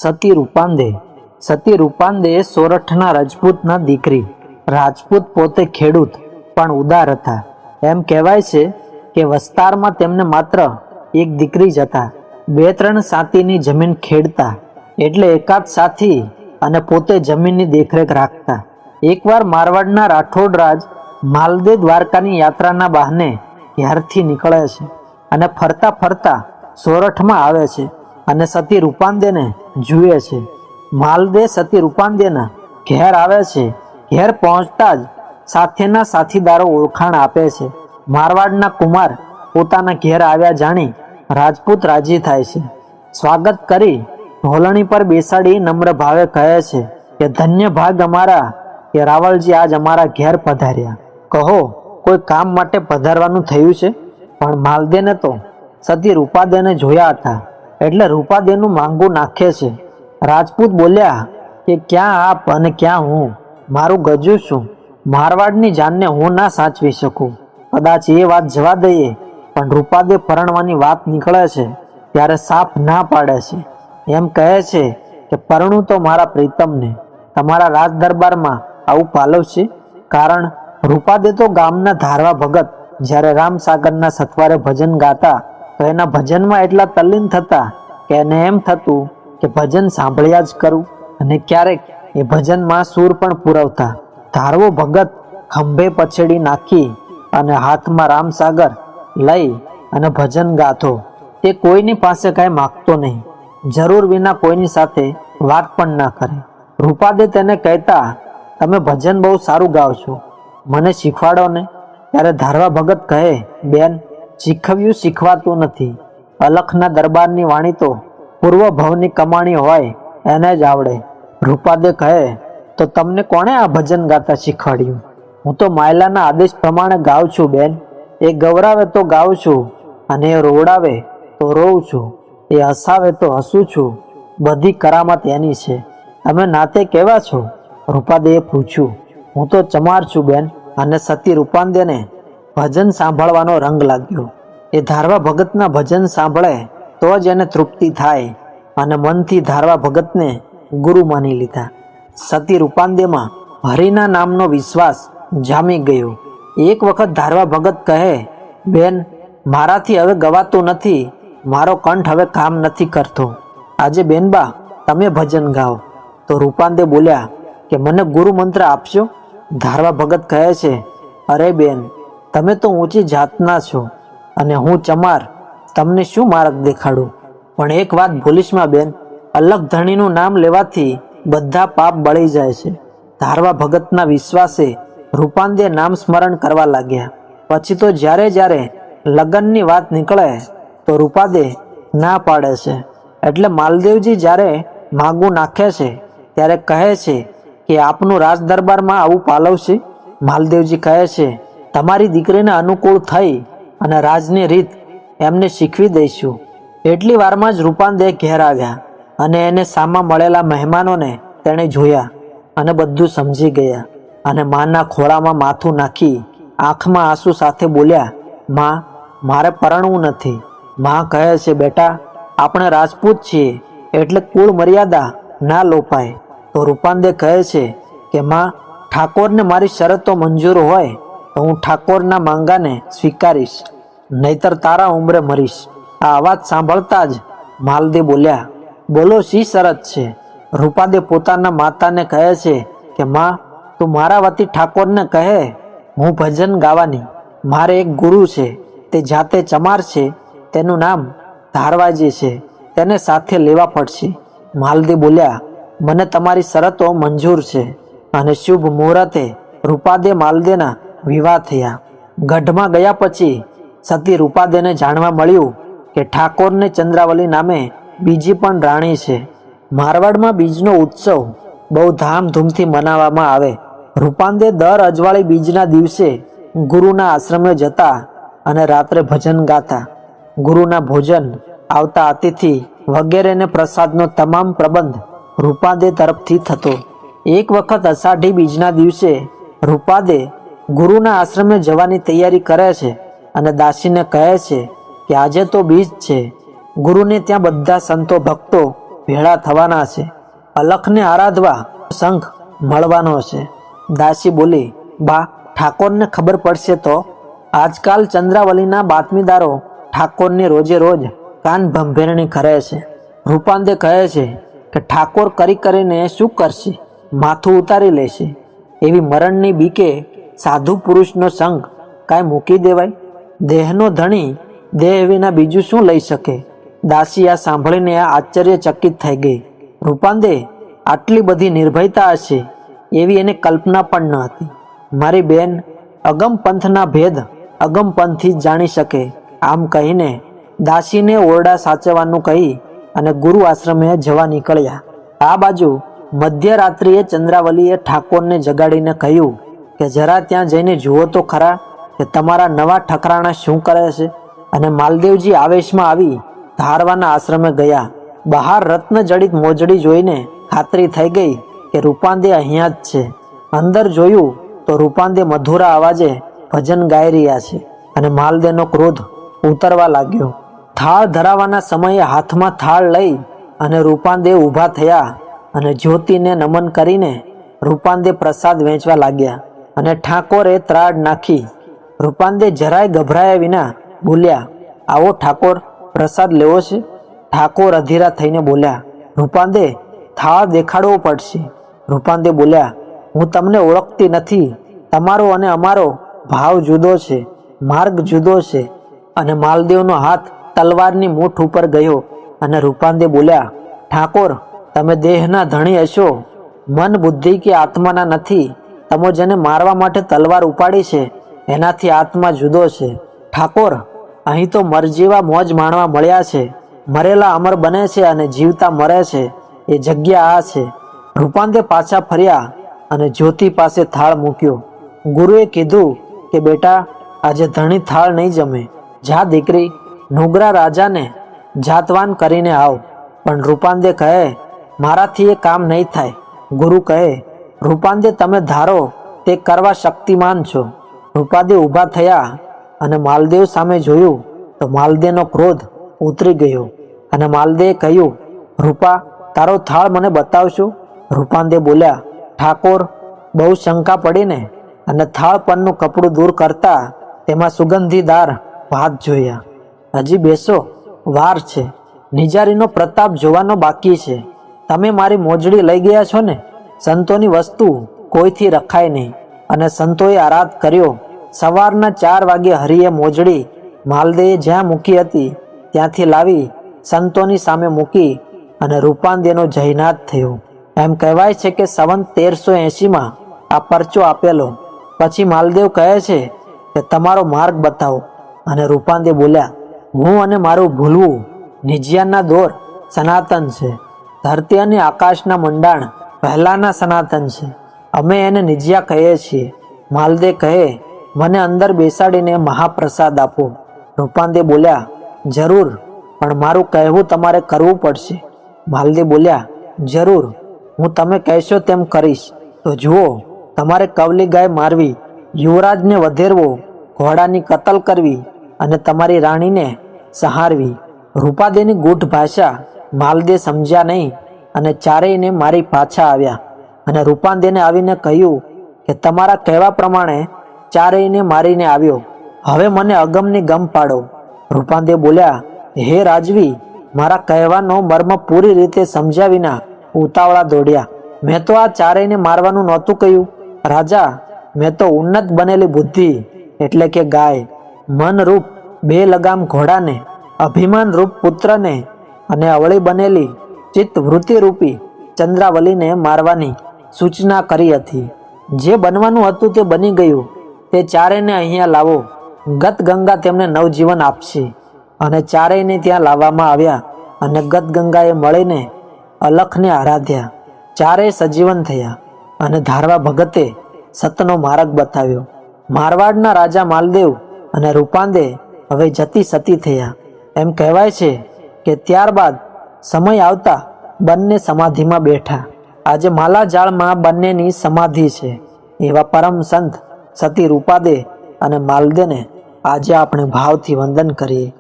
સતી રૂપાંદે. સતી રૂપાંદે સોરઠના રાજપૂતના દીકરી. રાજપૂત પોતે ખેડૂત પણ ઉદાર હતા. એમ કહેવાય છે કે વસ્તારમાં તેમને માત્ર એક દીકરી જ હતા. 2-3 સાતીની જમીન ખેડતા, એટલે એકાદ સાથી અને પોતે જમીનની દેખરેખ રાખતા. એકવાર મારવાડના રાઠોડ રાજ માલદે દ્વારકાની યાત્રાના બહાને ઘેરથી નીકળે છે અને ફરતા ફરતા સોરઠમાં આવે છે અને સતી રૂપાંદેને જુએ છે. માલદે સતી રૂપાંદેના ઘેર આવે છે. ઘેર પહોંચતા જ સાથેના સાથીદારો ઓળખાણ આપે છે. મારવાડના કુમાર પોતાના ઘેર આવ્યા જાણી રાજપૂત રાજી થાય છે. સ્વાગત કરી ઢોલણી પર બેસાડી નમ્ર ભાવે કહે છે કે ધન્ય ભાગ અમારા કે રાવળજી આજ અમારા ઘેર પધાર્યા. કહો, કોઈ કામ માટે પધારવાનું થયું છે? પણ માલદેને તો સતી રૂપાદેને જોયા હતા એટલે રૂપાદેનું માંગું નાખે છે. રાજપૂત બોલ્યા કે ક્યાં આપ અને ક્યાં હું? મારું ગજું શું? મારવાડની જાનને હું ના સાચવી શકું. કદાચ એ વાત જવા દઈએ, પણ રૂપાદે પરણવાની વાત નીકળે છે ત્યારે સાફ ના પાડે છે. એમ કહે છે કે પરણું તો મારા પ્રીતમને. તમારા રાજ દરબારમાં આવું પાલવ છે? કારણ રૂપાદે તો ગામના ધારવા ભગત જ્યારે રામસાગરના સથવારે ભજન ગાતા તો એના ભજનમાં એટલા તલ્લીન થતા કે એને એમ થતું કે ભજન સાંભળ્યા જ કરું. અને ક્યારેક એ ભજનમાં સૂર પણ પુરવતા. ધારવો ભગત ખંભે પછેડી નાખી અને હાથમાં રામસાગર લઈ અને ભજન ગાતો. તે કોઈની પાસે કાંઈ માગતો નહીં. જરૂર વિના કોઈની સાથે વાત પણ ના કરે. રૂપાદે તેને કહેતા, તમે ભજન બહુ સારું ગાઓ છો, મને શીખવાડો ને. ત્યારે ધારવા ભગત કહે, બેન, શીખવ્યું શીખવાતું નથી. અલખના દરબારની વાણી તો પૂર્વ ભવની કમાણી હોય એને જ આવડે. રૂપાદે કહે, તો તમને કોણે આ ભજન ગાતા શીખવાડ્યું? હું તો માયલાના આદેશ પ્રમાણે ગાઉં છું બેન. એ ગૌરાવે તો ગાઉં છું અને એ રોવડાવે તો રોઉં છું. એ હસાવે તો હસું છું. બધી કરામત એની છે. તમે નાતે કેવા છો? રૂપાદેએ પૂછ્યું. હું તો ચમાર છું બેન. અને સતી રૂપાંદેને ભજન સાંભળવાનો રંગ લાગ્યો. એ ધારવા ભગતના ભજન સાંભળે તો જ એને તૃપ્તિ થાય અને મનથી ધારવા ભગતને ગુરુ માની લીધા. સતી રૂપાંદેમાં હરિના નામનો વિશ્વાસ જામી ગયો. એક વખત ધારવા ભગત કહે, બેન, મારાથી હવે ગવાતું નથી. મારો કંઠ હવે કામ નથી કરતો. આજે બેનબા તમે ભજન ગાઓ. તો રૂપાંદે બોલ્યા કે મને ગુરુ મંત્ર આપશો? ધારવા ભગત કહે છે, અરે બેન, તમે તો ઊંચી જાતના છો અને હું ચમાર, તમને શું માર્ગ દેખાડું? પણ એક વાત ભૂલીશમાં બેન, અલગ ધણીનું નામ લેવાથી બધા પાપ બળી જાય છે. ધારવા ભગતના વિશ્વાસે રૂપાંદે નામ સ્મરણ કરવા લાગ્યા. પછી તો જ્યારે જ્યારે લગ્નની વાત નીકળે તો રૂપાદે ના પાડે છે. એટલે માલદેવજી જ્યારે માગું નાખે છે ત્યારે કહે છે કે આપનું રાજ દરબારમાં આવું પાલવ છે? માલદેવજી કહે છે, તમારી દીકરીને અનુકૂળ થઈ અને રાજની રીત એમને શીખવી દઈશું. એટલી વારમાં જ રૂપાંદે ઘેર આવ્યા અને એને સામા મળેલા મહેમાનોને તેણે જોયા અને બધું સમજી ગયા અને માના ખોળામાં માથું નાખી આંખમાં આંસુ સાથે બોલ્યા, માં, મારે પરણવું નથી. માં કહે છે, બેટા, આપણે રાજપૂત છીએ એટલે કુળ મર્યાદા ના લોપાય. તો રૂપાંદે કહે છે કે માં, ઠાકોરને મારી શરતો મંજૂર હોય તો હું ઠાકોરના માંગાને સ્વીકારીશ, નહીતર તારા ઉંમરે મરીશ. આ અવાજ સાંભળતા જ માલદે બોલ્યા, બોલો, શી શરત છે? રૂપાદે પોતાના માતાને કહે છે કે માં, તું મારા વતી ઠાકોરને કહે હું ભજન ગાવાની. મારે એક ગુરુ છે, તે જાતે ચમાર છે. તેનું નામ ધારવાજી છે. તેને સાથે લેવા પડશે. માલદે બોલ્યા, મને તમારી શરતો મંજૂર છે. અને શુભ મુહૂર્તે રૂપાદે માલદેના વિવાહ થયા. ગઢમાં ગયા પછી સતી રૂપાદેને જાણવા મળ્યું કે ઠાકોરને ચંદ્રાવલી નામે બીજી પણ રાણી છે. મારવાડમાં બીજનો ઉત્સવ બહુ ધામધૂમથી મનાવવામાં આવે. રૂપાંદે દર અજવાળી બીજના દિવસે ગુરુના આશ્રમે જતા અને રાત્રે ભજન ગાતા. ગુરુના ભોજન, આવતા અતિથિ વગેરેને પ્રસાદનો તમામ પ્રબંધ રૂપાદે તરફથી થતો. એક વખત અષાઢી બીજના દિવસે રૂપાદે ગુરુના આશ્રમે જવાની તૈયારી કરે છે અને દાસીને કહે છે કે આજે તો બીજ છે. ગુરુને ત્યાં બધા સંતો ભક્તો ભેળા થવાના છે. અલખને આરાધવા સંઘ મળવાનો છે. દાસી બોલી, બા, ઠાકોરને ખબર પડશે તો? આજકાલ ચંદ્રાવલીના બાતમીદારો ઠાકોરની રોજે રોજ કાન ભંભેરણી કરે છે. રૂપાંદે કહે છે કે ઠાકોર કરીને શું કરશે? માથું ઉતારી લેશે. એવી મરણની બીકે સાધુ પુરુષનો સંગ કાંઈ મૂકી દેવાય? દેહનો ધણી દેહ વિના બીજું શું લઈ શકે? દાસી આ સાંભળીને આશ્ચર્યચકિત થઈ ગઈ. રૂપાંદે આટલી બધી નિર્ભયતા હશે એવી એને કલ્પના પણ ન હતી. મારી બેન અગમ પંથના ભેદ અગમપંથી જ જાણી શકે. આમ કહીને દાસીને ઓરડા સાચવવાનું કહી અને ગુરુ આશ્રમે જવા નીકળ્યા. આ બાજુ મધ્યરાત્રિએ ચંદ્રાવલીએ ઠાકોરને જગાડીને કહ્યું કે જરા ત્યાં જઈને જુઓ તો ખરા કે તમારા નવા ઠકરાણા શું કરે છે. અને માલદેવજી આવેશમાં આવી ધારવાના આશ્રમે ગયા. બહાર રત્ન જડિત મોજડી જોઈને ખાતરી થઈ ગઈ કે રૂપાંદે અહીંયા જ છે. અંદર જોયું તો રૂપાંદે મધુરા અવાજે ભજન ગાઈ રહ્યા છે અને માલદેવનો ક્રોધ ઉતરવા લાગ્યો. થાળ ધરાવવાના સમયે હાથમાં થાળ લઈ અને રૂપાંદે ઊભા થયા અને જ્યોતિને નમન કરીને રૂપાંદે પ્રસાદ વેચવા લાગ્યા. અને ઠાકોરે ત્રાડ નાખી. રૂપાંદે જરાય ગભરાયા વિના બોલ્યા, આવો ઠાકોર, પ્રસાદ લેવો છે? ઠાકોર અધીરા થઈને બોલ્યા, રૂપાંદે, થાળ દેખાડવો પડશે. રૂપાંદે બોલ્યા, હું તમને ઓળખતી નથી. તમારો અને અમારો ભાવ જુદો છે, માર્ગ જુદો છે. અને માલદેવનો હાથ તલવારની મૂઠ ઉપર ગયો અને રૂપાંદે બોલ્યા, ઠાકોર, તમે દેહના ધણી હશો, મન બુદ્ધિ કે આત્માના નથી. તમે જેને મારવા માટે તલવાર ઉપાડી છે એનાથી આત્મા જુદો છે. ઠાકોર, અહીં તો મરજીવા મોજ માણવા મળ્યા છે. મરેલા અમર બને છે અને જીવતા મરે છે. એ જગ્યા આ છે. રૂપાંદે પાછા ફર્યા અને જ્યોતિ પાસે થાળ મૂક્યો. ગુરુએ કીધું કે બેટા, આજે ધણી થાળ નહીં જમે. જા દીકરી, નુગરા રાજાને જાતવાન કરીને આવ. પણ રૂપાંદે કહે, મારાથી એ કામ નહીં થાય. ગુરુ કહે, રૂપાંદે, તમે ધારો તે કરવા શક્તિમાન છો. રૂપાંદે ઊભા થયા અને માલદેવ સામે જોયું તો માલદેવનો ક્રોધ ઉતરી ગયો. અને માલદેવે કહ્યું, રૂપા, તારો થાળ મને બતાવશો? રૂપાંદે બોલ્યા, ઠાકોર, બહુ શંકા પડીને અને થાળ પરનું કપડું દૂર કરતા તેમાં સુગંધીદાર ભાત જોયા. હજી બેસો, વાર છે. નિજારીનો પ્રતાપ જોવાનો બાકી છે. તમે મારી મોજડી લઈ ગયા છો ને? સંતોની વસ્તુ કોઈથી રખાય નહીં. અને સંતોએ આરાધ કર્યો. સવારના 4 વાગે હરિએ મોજડી માલદેએ જ્યાં મૂકી હતી ત્યાંથી લાવી સંતોની સામે મૂકી અને રૂપાંદેનો જયનાથ થયો. એમ કહેવાય છે કે સંવત 1380માં આ પરચો આપેલો. પછી માલદેવ કહે છે કે તમારો માર્ગ બતાવો. અને રૂપાંદે બોલ્યા, હું અને મારું ભૂલવું નિજિયાના દોર સનાતન છે. ધરતી અને આકાશના મંડાણ પહેલાના સનાતન છે. અમે એને નિજિયા કહીએ છીએ. માલદે કહે, મને અંદર બેસાડીને મહાપ્રસાદ આપો. રૂપાંદે બોલ્યા, જરૂર, પણ મારું કહેવું તમારે કરવું પડશે. માલદે બોલ્યા, જરૂર, હું તમે કહેશો તેમ કરીશ. તો જુઓ, તમારે કવલી ગાય મારવી, યુવરાજને વધેરવો, ઘોડાની કતલ કરવી અને તમારી રાણીને સહારવી. રૂપાદેની ગૂઢ ભાષા માલદે સમજ્યા નહીં અને ચારેયને મારી પાછા આવ્યા. અને રૂપાંદેને આવીને કહ્યું કે તમારા કહેવા પ્રમાણે ચારેયને મારીને આવ્યો. હવે મને અગમની ગમ પાડો. રૂપાંદે બોલ્યા, હે રાજવી, મારા કહેવાનો મર્મ પૂરી રીતે સમજ્યા વિના ઉતાવળા દોડ્યા. મેં તો આ ચારેયને મારવાનું નહોતું કહ્યું રાજા. મેં તો ઉન્નત બનેલી બુદ્ધિ એટલે કે ગાય, મનરૂપ 2 લગામ ઘોડાને, અભિમાન રૂપ પુત્રને અને અવળી બનેલી ચિત્તવૃત્તિ રૂપી ચંદ્રાવલીને મારવાની સૂચના કરી હતી. જે બનવાનું હતું તે બની ગયું. તે ચારેયને અહીંયા લાવો. ગત ગંગા તેમને નવજીવન આપશે. અને ચારેયને ત્યાં લાવવામાં આવ્યા અને ગત ગંગાએ મળીને અલખને આરાધ્યા. ચારેય સજીવન થયા અને ધારવા ભગતે સતનો માર્ગ બતાવ્યો. મારવાડના રાજા માલદેવ અને રૂપાંદે હવે જતી સતી થયા. એમ કહેવાય છે કે ત્યારબાદ સમય આવતા બંને સમાધિમાં બેઠા. આજે માલાજાળમાં બંનેની સમાધિ છે. એવા પરમ સંત સતી રૂપાદે અને માલદેને આજે આપણે ભાવથી વંદન કરીએ.